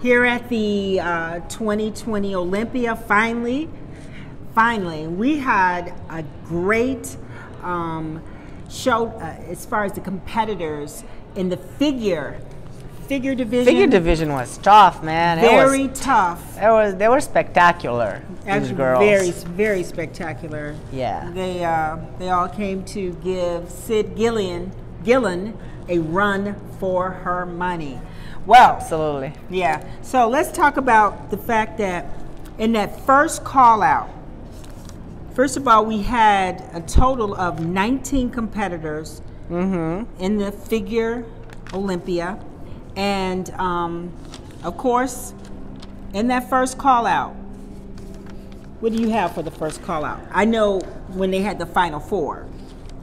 here at the 2020 Olympia. Finally, we had a great show as far as the competitors in the figure division. Figure division was tough, man. Very tough. They were spectacular. These girls. Very spectacular. Yeah. They all came to give Sid Gillen a run for her money. Well, absolutely. Yeah. So let's talk about the fact that in that first call out, first of all, we had a total of 19 competitors in the figure Olympia. And of course, in that first call out, what do you have for the first call out? I know when they had the final four.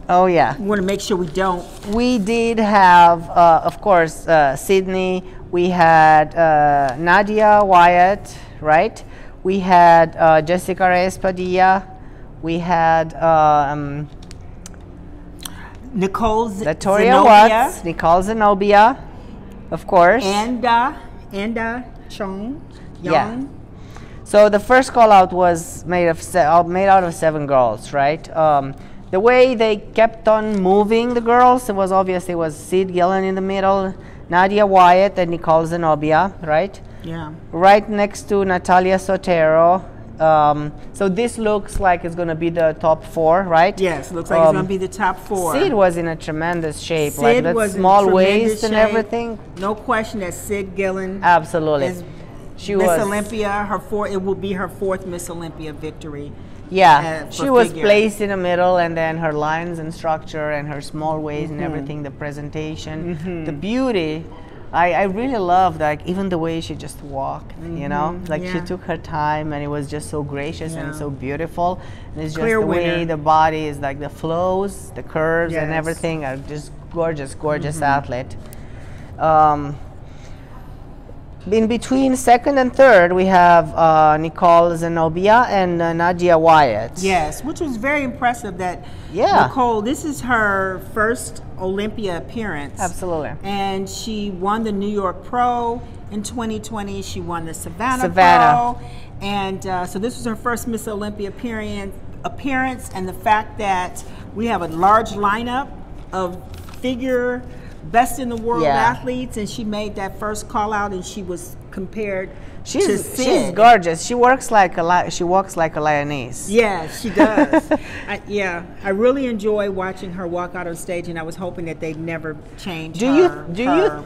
Oh, yeah. We want to make sure we don't. We did have, of course, Sydney. We had Nadia Wyatt, right? We had Jessica Reyes Padilla. We had Nicole Zenobia. Nicole Zenobia, of course. And Chong Young. Yeah. So the first call out was made out of 7 girls, right? The way they kept on moving the girls, it was obviously Sid Gillen in the middle, Nadia Wyatt and Nicole Zenobia, right? Yeah. Right next to Natalia Zotero. So this looks like it's going to be the top 4, right? Yes, it looks like it's going to be the top 4. Sid was in a tremendous shape, Sid like that was small in waist shape. and everything. No question that Sid Gillen absolutely. She Miss Olympia. It will be her 4th Miss Olympia victory. Yeah, she was figure. placed in the middle, and then her lines and structure and her small waist and everything, the presentation, the beauty. I really loved, like, even the way she just walked, you know? Like, she took her time, and it was just so gracious and so beautiful. And it's just the way the body is, like, the flows, the curves and everything are just gorgeous, gorgeous athlete. In between 2nd and 3rd, we have Nicole Zenobia and Nadia Wyatt. Yes, which was very impressive that Nicole, this is her first Olympia appearance. Absolutely. And she won the New York Pro in 2020. She won the Savannah. Pro. And so this was her first Miss Olympia appearance. And the fact that we have a large lineup of figure best in the world athletes, and she made that first call out, and she was compared to Sid. She's gorgeous. She walks like a lioness. Yeah, she does. I really enjoy watching her walk out on stage, and I was hoping that they'd never change Do you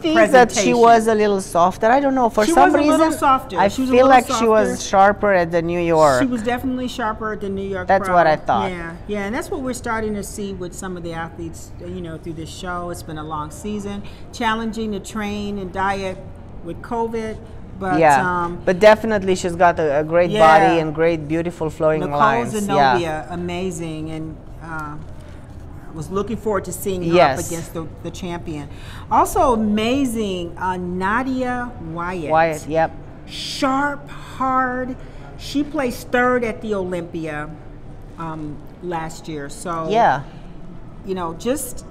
think that she was a little softer? I don't know. For some reason, a little softer. I feel like she was sharper at the New York. She was definitely sharper at the New York. That's what I thought. Yeah, and that's what we're starting to see with some of the athletes. You know, through this show, it's been a long season, challenging to train and diet with COVID. But, but definitely she's got a great body and great, beautiful flowing lines. Nicole Zenobia, amazing, and I was looking forward to seeing her up against the champion. Also amazing, Nadia Wyatt. Sharp, hard. She placed 3rd at the Olympia last year. So, you know, just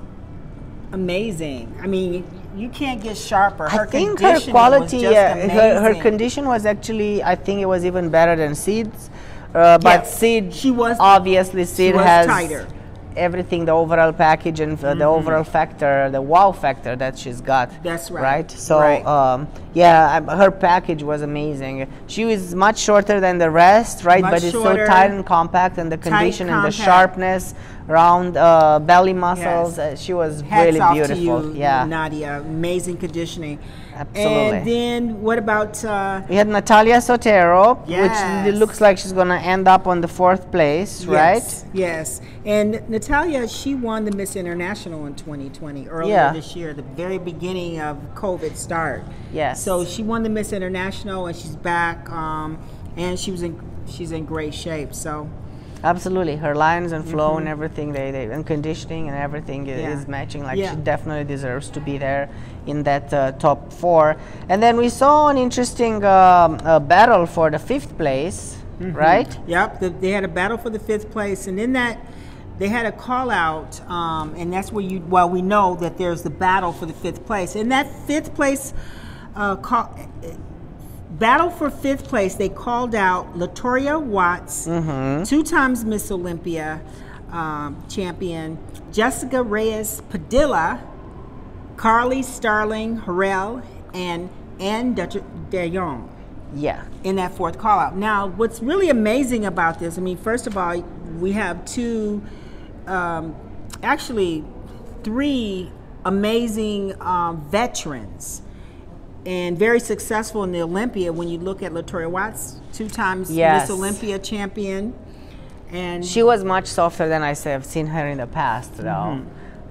amazing. I mean, you can't get sharper. I think her quality, her condition was actually, I think it was even better than Sid's. But Sid, Sid has tighter. Everything, the overall package and the overall factor, the wow factor that she's got. That's right. Right? So, her package was amazing. She was much shorter than the rest, right? But it's so tight and compact, and the condition and the sharpness, round belly muscles. She was really beautiful. To you, Nadia. Amazing conditioning. Absolutely. And then what about... we had Natalia Zotero, which looks like she's going to end up on the 4th place, right? Yes. And Natalia, she won the Miss International in 2020, earlier this year, the very beginning of COVID start. Yes. So she won the Miss International, and she's back, and she's in great shape. So... Absolutely, her lines and flow and everything, and conditioning and everything is matching. Like she definitely deserves to be there in that top 4. And then we saw an interesting battle for the 5th place, right? Yep, they had a battle for the 5th place, and in that they had a call out, and that's where we know that there's the battle for the 5th place. In that 5th place battle for 5th place, they called out Nadia Wyatt, 2 times Miss Olympia champion, Jessica Reyes Padilla, Carly Starling Harrell, and Anne de Jong. Yeah. In that 4th call out. Now, what's really amazing about this, I mean, first of all, we have 2, actually 3 amazing veterans and very successful in the Olympia. When you look at Nadia Wyatt, 2 times Miss Olympia champion. And she was much softer than I have seen her in the past, though.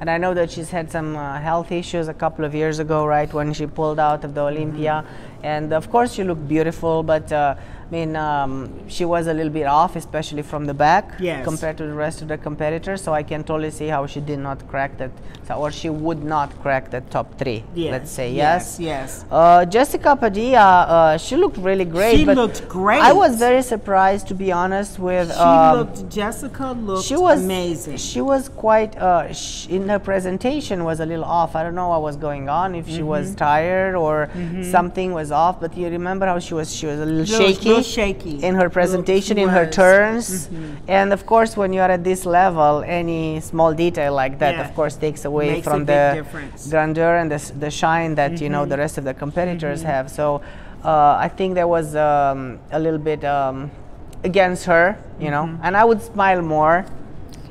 And I know that she's had some health issues a couple of years ago, right, when she pulled out of the Olympia. And of course she looked beautiful, but I mean, she was a little bit off, especially from the back compared to the rest of the competitors. So I can totally see how she did not crack that, or she would not crack the top 3, let's say. Yes. Jessica Padilla, she looked really great. She looked great. I was very surprised, to be honest, with Jessica looked amazing. She was quite, in her presentation was a little off. I don't know what was going on, if she was tired or something was off, but you remember how she was a little shaky in her presentation, in her turns. And of course, when you're at this level, any small detail like that, of course, takes away from the grandeur and the shine that you know the rest of the competitors have. So I think there was a little bit against her, you know, and I would smile more,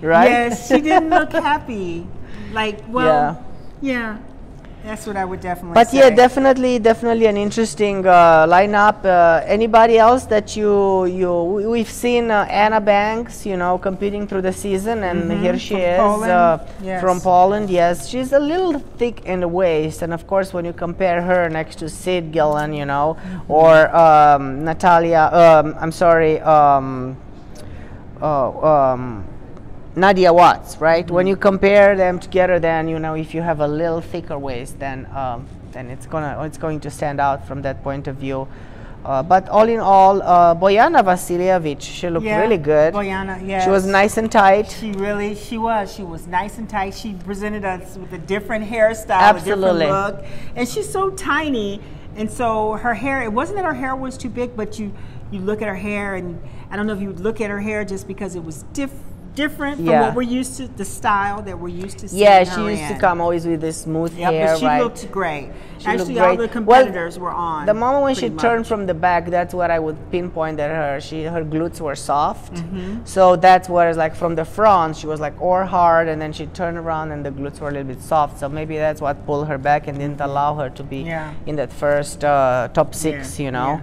right? Yes, she didn't look happy. Like, well, yeah. That's what I would definitely say. But yeah, definitely an interesting lineup. Anybody else that we've seen Anna Banks, you know, competing through the season, and here she is from Poland. Yes, she's a little thick in the waist, and of course, when you compare her next to Sid Gillen, you know, or Natalia, I'm sorry, Nadia Wyatt, right? When you compare them together, then you know, if you have a little thicker waist, then it's going to stand out from that point of view. But all in all, Bojana Vasiljevic, she looked really good. Bojana, yes. She was nice and tight. She was nice and tight. She presented us with a different hairstyle, a different look, and she's so tiny. And so her hair, it wasn't that her hair was too big, but you look at her hair, and I don't know if you would look at her hair just because it was different from what we're used to, the style that we're used to seeing her she used to come always with this smooth hair, but she looked great. Actually, all the competitors were on. The moment when she turned from the back, that's what I would pinpoint at her. Her glutes were soft, so that's where, like, from the front, she was like hard, and then she turned around and the glutes were a little bit soft. So maybe that's what pulled her back and didn't allow her to be in that first top 6, you know.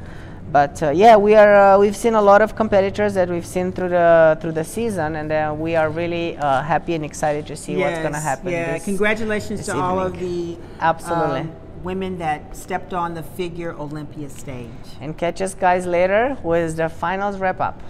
But we've seen a lot of competitors that we've seen through the season, and we are really happy and excited to see what's going to happen. Yeah, congratulations to all of the women that stepped on the figure Olympia stage. And catch us guys later with the finals wrap up.